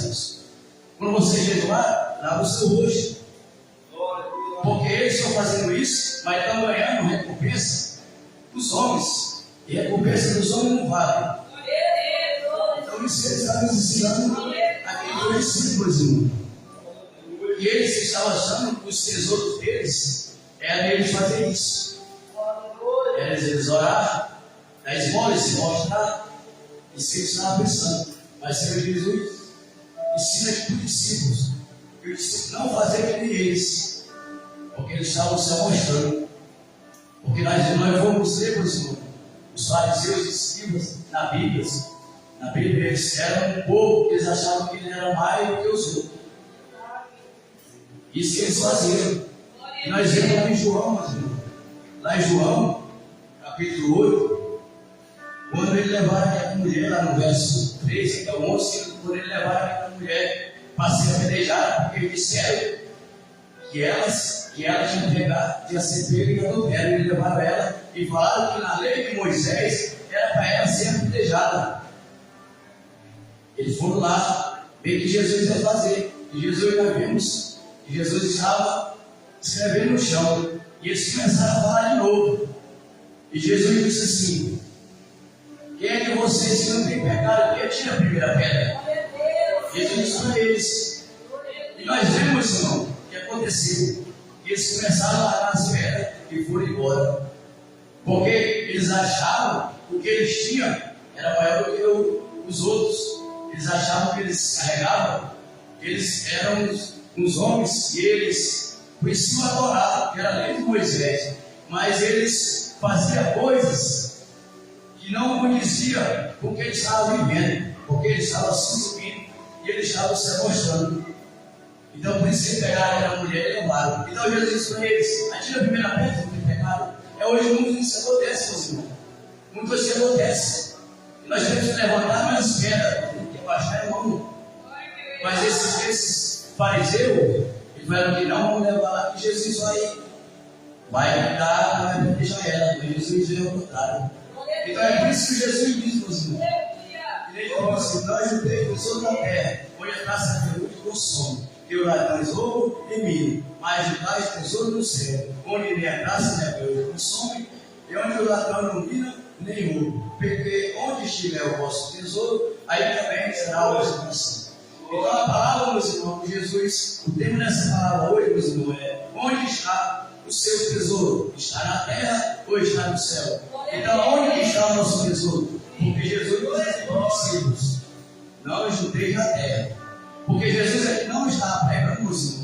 irmãos. Quando você jejuar, lava o seu rosto. Porque eles estão fazendo isso, mas estão ganhando recompensa dos homens. E recompensa dos homens não vale. Então isso eles estavam nos ensinando aqueles dois discípulos, irmão. E eles estavam achando que os tesouros deles era eles fazer isso. Era eles orar, dar esmola, se mostrar. Isso que eles estavam pensando. Mas Senhor Jesus ensina para os discípulos que os discípulos não fazer que nem eles, porque eles estavam se amostrando. Porque nós vamos ler, irmão, os fariseus e escribas na Bíblia eles eram um povo que eles achavam que eles eram mais do que os outros. Isso que eles faziam. E nós vemos lá em João, mas, irmão, lá em João, capítulo 8, quando ele levaram aquela mulher, lá no verso 13 até 11, quando ele levaram aquela mulher para ser apedrejada, porque disseram que ela tinha ser pega em adultério. Eles levaram ela e falaram que na lei de Moisés era para ela ser apedrejada. Eles foram lá ver o que Jesus ia fazer. E Jesus, nós vimos que Jesus estava escrevendo no chão. E eles começaram a falar de novo. E Jesus disse assim: quem é de vocês que não tem pecado, que atira a primeira pedra? Jesus disse para eles. E nós vemos, irmão, o que aconteceu. Eles começaram a largar as pedras e foram embora. Porque eles achavam que o que eles tinham era maior do que os outros. Eles achavam que eles carregavam, que eles eram uns homens e eles conheciam a Torá, que era a lei de Moisés. Mas eles faziam coisas que não conheciam porque eles estavam vivendo, porque eles estavam se subindo e eles estavam se mostrando. Então, por isso que pegaram aquela mulher e levaram. Então, Jesus disse para eles: atira a primeira pedra, não tem pecado. É hoje muito isso acontece, meus irmãos. Muito isso acontece. E nós temos que levantar mais pedra, tem que abaixar a mão. Mas esses fariseus, eles falaram que não, vamos levar lá, que Jesus vai dar, vai deixar ela. Mas Jesus veio ao contrário. Então, é por isso que Jesus diz, meus irmãos. Ele falou assim: nós não temos tesouro na terra, onde a taça de ferrugem consome. Que o ladrões roubam e miram, mas o pai tesouro no céu, onde nem a graça nem a ferrugem consome, e onde o ladrão não mira nem rouba. Porque onde estiver o vosso tesouro, aí também será o vosso coração. Então a palavra, meus irmãos, de Jesus, o tema dessa palavra hoje, meus irmãos, é: onde está o seu tesouro? Está na terra ou está no céu? Então onde está o nosso tesouro? Porque Jesus nos discípulos: não junteis na terra. Porque Jesus não está pregando, meus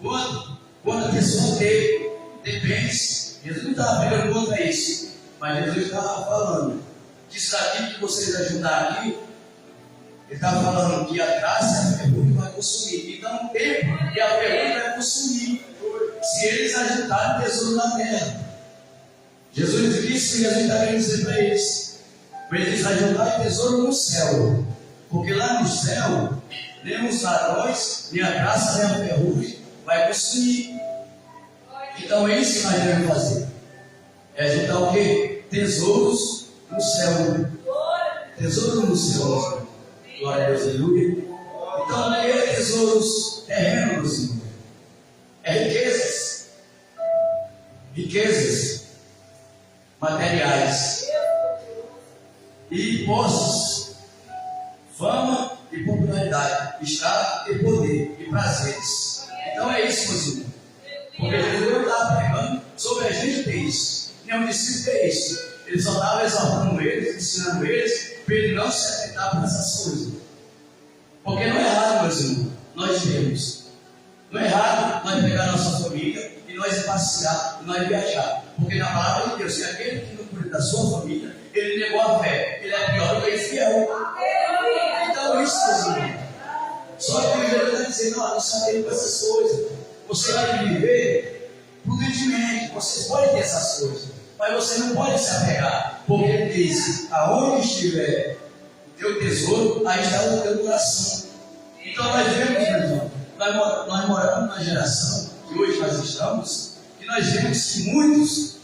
irmãos, quando a pessoa tem bens. Jesus não estava pregando contra isso, mas Jesus estava falando que isso daqui que vocês ajudaram aqui, ele estava falando que a graça e a ferrugem vai consumir. Então o tempo e a ferrugem vai consumir se eles ajudarem o tesouro na terra. Jesus disse que Jesus está querendo dizer para eles ajudarem o tesouro no céu, porque lá no céu nem os ladrões, nem a graça, nem a ferrugem vai consumir. Então é isso que nós devemos fazer: é juntar o quê? Tesouros no céu. Tesouro no céu. Glória a Deus, aleluia. Então não é tesouros terrenos, irmão. É riquezas materiais e posses, fama e popularidade, estado e poder e prazeres. Então é isso, meus irmãos. Porque Jesus não estava pregando sobre a gente ter isso. Nenhum discípulo ter isso. Ele só estava exaltando eles, ensinando eles, para ele não se atentar para essas coisas. Porque não é errado, meus irmãos, nós temos. Não é errado nós pegar a nossa família e nós passear, e nós viajar. Porque na palavra de Deus, se aquele que não cuida da sua família, ele negou a fé, ele é pior do que infiel. Então isso, meus irmãos. Só que o Jesus está dizendo: não sabemos com essas coisas. Você vai viver prudentemente. Vocês podem ter essas coisas, mas você não pode se apegar. Porque ele diz: aonde estiver o teu tesouro, aí está o teu coração. Então nós vemos, meu irmão, nós moramos numa geração que hoje nós estamos, que nós vemos que muitos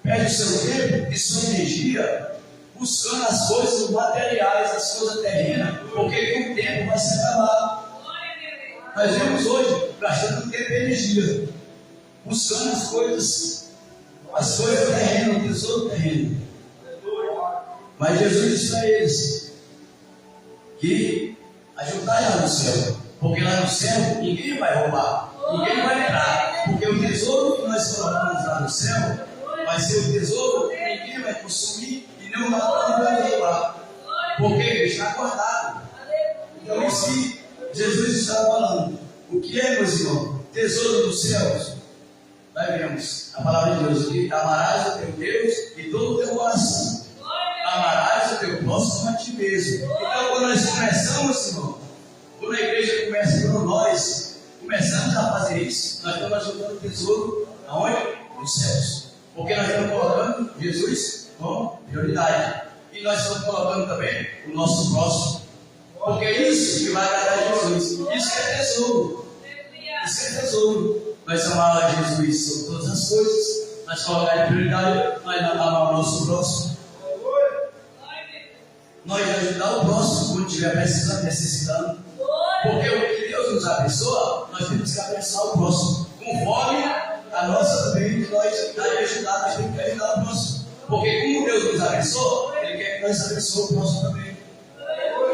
perdem o seu tempo e sua energia buscando as coisas materiais, as coisas terrenas, porque com o tempo vai se acabar. Nós vemos hoje gastando tempo e energia, buscando as coisas terrenas, o tesouro terreno. Mas Jesus disse para eles que ajudai lá no céu, porque lá no céu ninguém vai roubar, ninguém vai entrar, porque o tesouro que nós colocamos lá no céu vai ser o tesouro que ninguém vai consumir e não vai roubar, porque está guardado. Então, isso que Jesus está falando, o que é, meus irmãos? Tesouro dos céus. Nós vemos a palavra de Deus que amarás o teu Deus e todo o teu coração. Amarás o teu próximo a ti mesmo. Então, quando nós começamos, irmão, quando a igreja começa, quando nós começamos a fazer isso, nós estamos ajudando o tesouro aonde? Nos céus. Porque nós estamos colocando Jesus como prioridade. E nós estamos colocando também o nosso próximo. Porque é isso que vai agradar a Jesus. Isso que é tesouro. Isso é tesouro. Nós amar a Jesus sobre todas as coisas. Nós colocar em prioridade. Nós amar o nosso próximo. Nós ajudar o próximo quando estiver precisando, necessitando. Porque o que Deus nos abençoa, nós temos que abençoar o próximo. Conforme a nossa também, que nós ajudar, nós temos que ajudar o próximo. Porque como Deus nos abençoa, Ele quer que nós abençoemos o próximo também.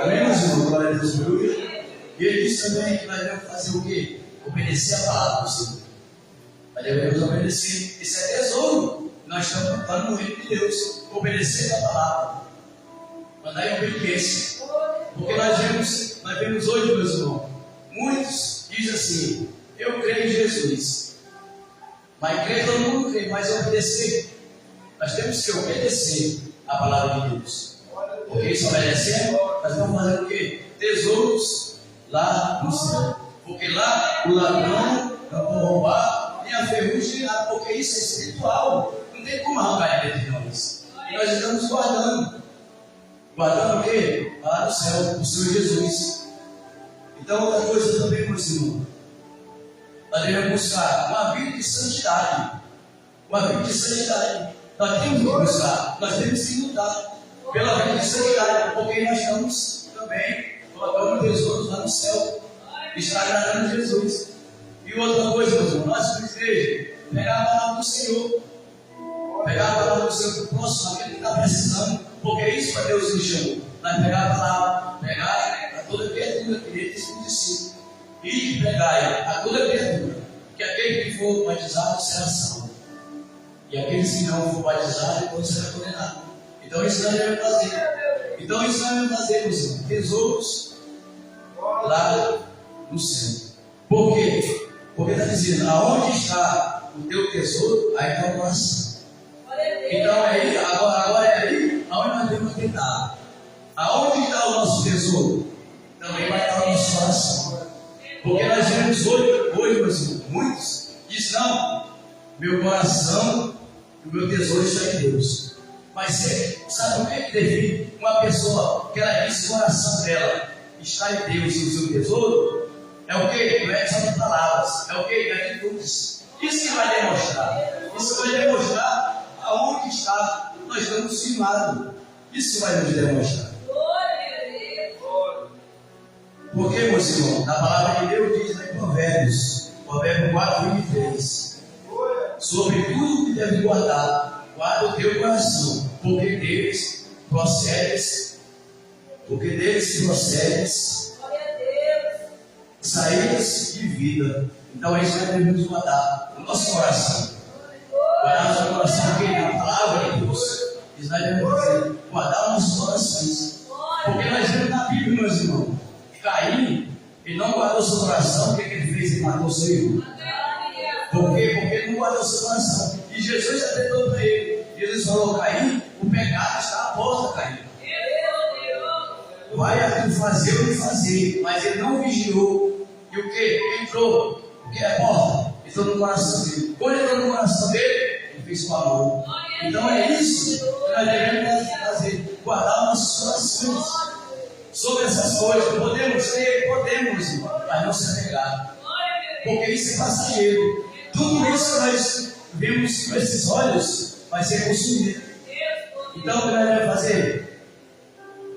Amém, meus irmãos? Glória a Deus, aleluia. E Ele disse também que nós devemos fazer o quê? Obedecer a palavra do Senhor. Nós devemos obedecer. Isso é tesouro. Nós estamos lutando no reino de Deus. Obedecer a palavra. Mandar em obediência. Porque nós vemos hoje, meus irmãos, muitos dizem assim: eu creio em Jesus. Mas crer todo mundo crê, mas obedecer. Nós temos que obedecer a palavra de Deus. Porque isso obedecendo, nós vamos fazer o quê? Tesouros lá no céu. Porque lá o ladrão não pode roubar, nem a ferrugem, nem nada, porque isso é espiritual. Não tem como arrancar dentro de nós. E nós estamos guardando. Guardando o quê? Lá no céu, o Senhor Jesus. Então, outra coisa também, meus irmãos, nós devemos buscar uma vida de santidade. Uma vida de santidade. Nós temos que buscar, nós temos que lutar pela vida de santidade, porque nós estamos também colocando tesouros lá no céu. Está agradando Jesus. E outra coisa, meus irmãos, nós como igreja, pegar a palavra do Senhor. Pegar a palavra do Senhor para o próximo, aquele que está precisando, porque é isso que Deus nos chamou. Nós pegar a palavra, pegar a toda criatura que Ele disse de si. E pegar a toda criatura, que aquele que for batizado será salvo. E aqueles que não for batizados, depois será condenado. Então isso nós devemos fazer. Meus irmãos, tesouros lá no céu. Por quê? Porque está dizendo, aonde está o teu tesouro, aí está o coração. Então agora é aí aonde nós temos que estar. Aonde está o nosso tesouro, também vai estar o nosso coração. Porque nós vemos hoje meus irmãos, muitos dizem, não, meu coração e o meu tesouro está em Deus. Mas você sabe o que é que define uma pessoa que ela diz que o coração dela está em Deus e o seu tesouro? É o que? Não é só de palavras, é o que? É atitudes. Isso que vai demonstrar. Isso vai demonstrar aonde está. Nós estamos firmados. Isso vai nos demonstrar. Porque, meus irmãos, na palavra de Deus diz em Provérbios 4:23, sobre tudo que deve guardar, guarda o teu coração, porque deles procedes saídas de vida. Então é isso que devemos guardar, o nosso coração. Guardar o nosso coração, porque na palavra de Deus diz, nós devemos dizer, guardar os nossos corações. Porque nós vemos na Bíblia, meus irmãos, Caim, ele não guardou seu coração, o que ele fez? Ele matou seu irmão. Por quê? Porque ele não guardou seu coração. E Jesus atentou para ele. Jesus falou, Caim, o pecado está à porta, Caim. Vai tu fazer o que fazer, mas ele não vigiou. E o que? Entrou. O que é a porta? Entrou no coração dele. Quando entrou no coração dele, ele fez com a mão. Então é isso que nós devemos fazer. Guardar os nossos corações. Sobre essas coisas, podemos, mas não se apegar. Porque isso é passageiro. Tudo isso que nós vemos com esses olhos vai ser consumido. Então, o que nós vamos fazer?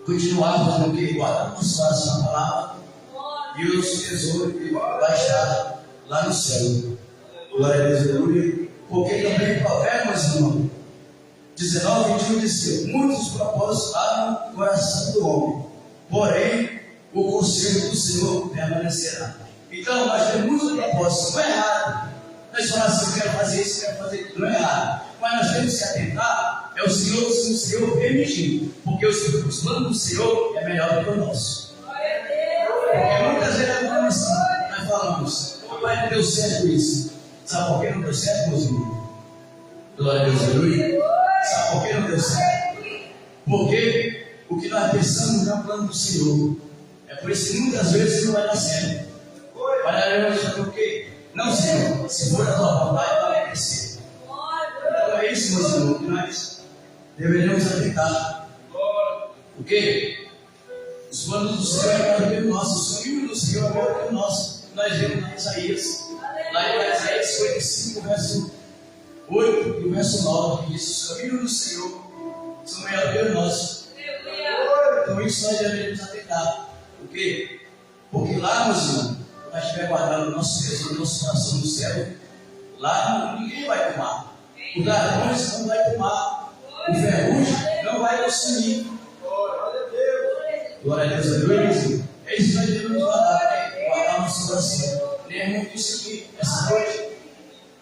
Continuar fazendo o que? Guardar nosso coração na palavra e o nosso tesouro que vai estar lá no céu. Glória a Deus, aleluia. Porque também Provérbios, irmão, 19, 21 diz: muitos propósitos há no coração do homem, porém o conselho do Senhor permanecerá. Então, nós temos muitos propósitos, não é errado. Nós falamos assim: quero fazer isso, quero fazer aquilo, não é errado. Mas nós temos que atentar, é o Senhor, se o Senhor permitir, porque os planos do Senhor é melhor do que o nosso. Porque muitas vezes nós falamos: pai, não deu certo isso. Sabe por que não deu certo, meus irmãos? Glória a Deus, aleluia. Sabe por que não deu certo? Porque o que nós pensamos não é o plano do Senhor. É por isso que muitas vezes não vai dar certo. Vai dar certo o quê? Não, Senhor, se for a tua vontade, vai acontecer. Então é isso, meus irmãos, que nós deveríamos atentar. O quê? Os planos do Senhor é maior do que o nosso. O sonho do Senhor é maior do que o nosso. Nós vemos lá em Isaías. Lá em Isaías 55, verso 8 e o verso 9, que diz: os caminhos do Senhor são maiores do que os nossos. Então isso nós deveríamos atentar. Por quê? Porque lá, meus irmãos, quando nós estiver guardando o nosso tesouro, nosso coração no céu, lá ninguém vai tomar. Os ladrões não vai tomar. O ferrugem não vai consumir. Glória a Deus, aleluia. É isso que nós devemos guardar nosso coração. Nem é muito isso aqui, essa noite,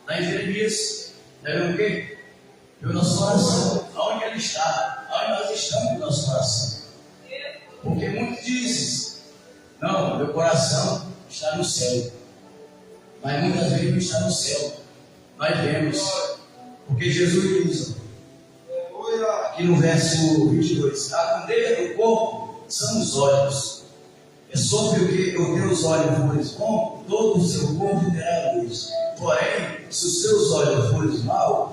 lá em Jeremias, devemos o quê? Ver o nosso coração, aonde ele está, aonde nós estamos com o nosso coração. Porque muitos dizem: não, meu coração está no céu. Mas muitas vezes não está no céu. Nós vemos. Porque Jesus diz, aqui no verso 22, a candeia do corpo são os olhos. É sobre o que os teus olhos forem bons, todo o seu corpo terá luz. Porém, se os teus olhos forem maus,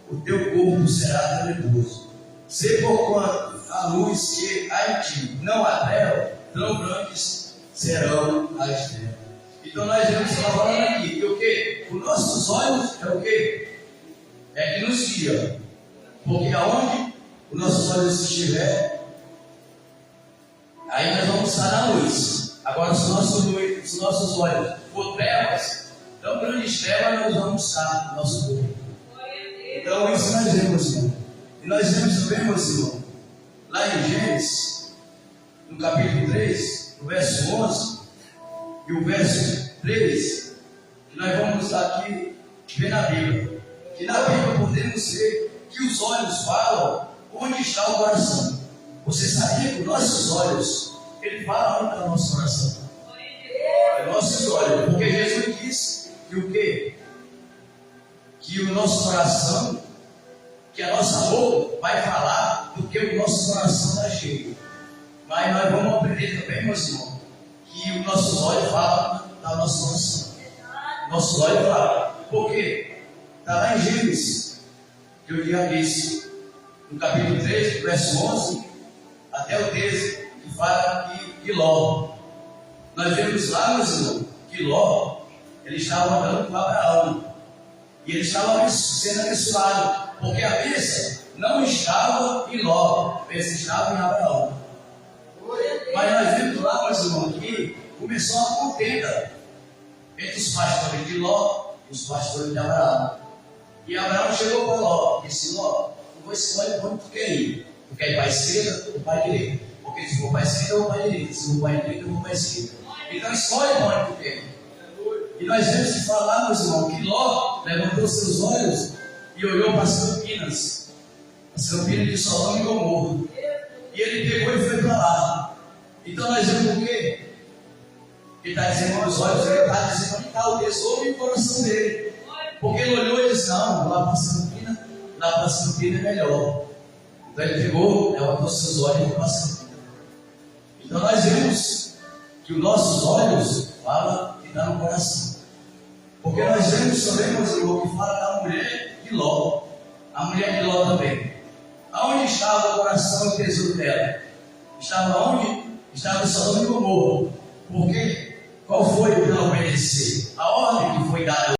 o teu corpo será tenebroso. Se porquanto a luz que há em ti não há treva, tão grandes serão as trevas. Então nós vamos estar falando aqui que o quê? Os nossos olhos é o quê? É que nos guia. Porque aonde os nossos olhos estiverem, aí nós vamos estar na luz. Agora, se os nossos olhos for trevas, tão grandes trevas nós vamos estar no nosso corpo. Então, isso nós vemos, irmão. E nós vemos também, meus irmãos, lá em Gênesis, no capítulo 3, no verso 11 e o verso 3, que nós vamos aqui ver na Bíblia. Que na Bíblia podemos ver que os olhos falam onde está o coração. Você sabia que os nossos olhos, ele fala onde está o nosso coração? É nossos olhos, porque Jesus disse que o quê? Que o nosso coração, que a nossa boca vai falar do que o nosso coração está cheio. Mas nós vamos aprender também, meus irmãos, que os nossos olhos falam do nosso coração. Nossos olhos falam. Por quê? Está lá em Gênesis, que eu já disse, no capítulo 3, verso 11 até o 13, que fala de Ló. Nós vemos lá, meus irmãos, que Ló, ele estava andando com Abraão. E ele estava sendo abençoado, porque a bênção não estava em Ló, a bênção estava em Abraão. Mas nós vemos lá, meus irmãos, que começou uma contenda entre os pastores de Ló e os pastores de Abraão. E Abraão chegou para Ló e disse: Ló, eu vou escolher onde tu quer ir. Tu quer ir para a esquerda ou para a direita? Porque se for para a esquerda, eu vou para a direita. Se for para a direita, eu vou para a esquerda. Então escolhe onde tu quer ir. E nós vemos que falar, meus irmãos, que Ló levantou seus olhos e olhou para as campinas de Sodoma e Gomorra. E ele pegou e foi para lá. Então nós vemos o quê? Ele está dizendo os olhos, ele está dizendo onde está o tesouro e o coração dele. Porque ele olhou e disse: não, lá para as campinas é melhor. Então ele pegou, levantou seus olhos e foi para as campinas. Então nós vemos que os nossos olhos falam que está no coração. Porque nós vemos também, meus irmãos, que fala da mulher de Ló. A mulher de Ló também. Aonde estava o coração e o tesouro dela? Estava onde? Estava em Sodoma e Gomorra. Porque qual foi para obedecer? A ordem que foi dada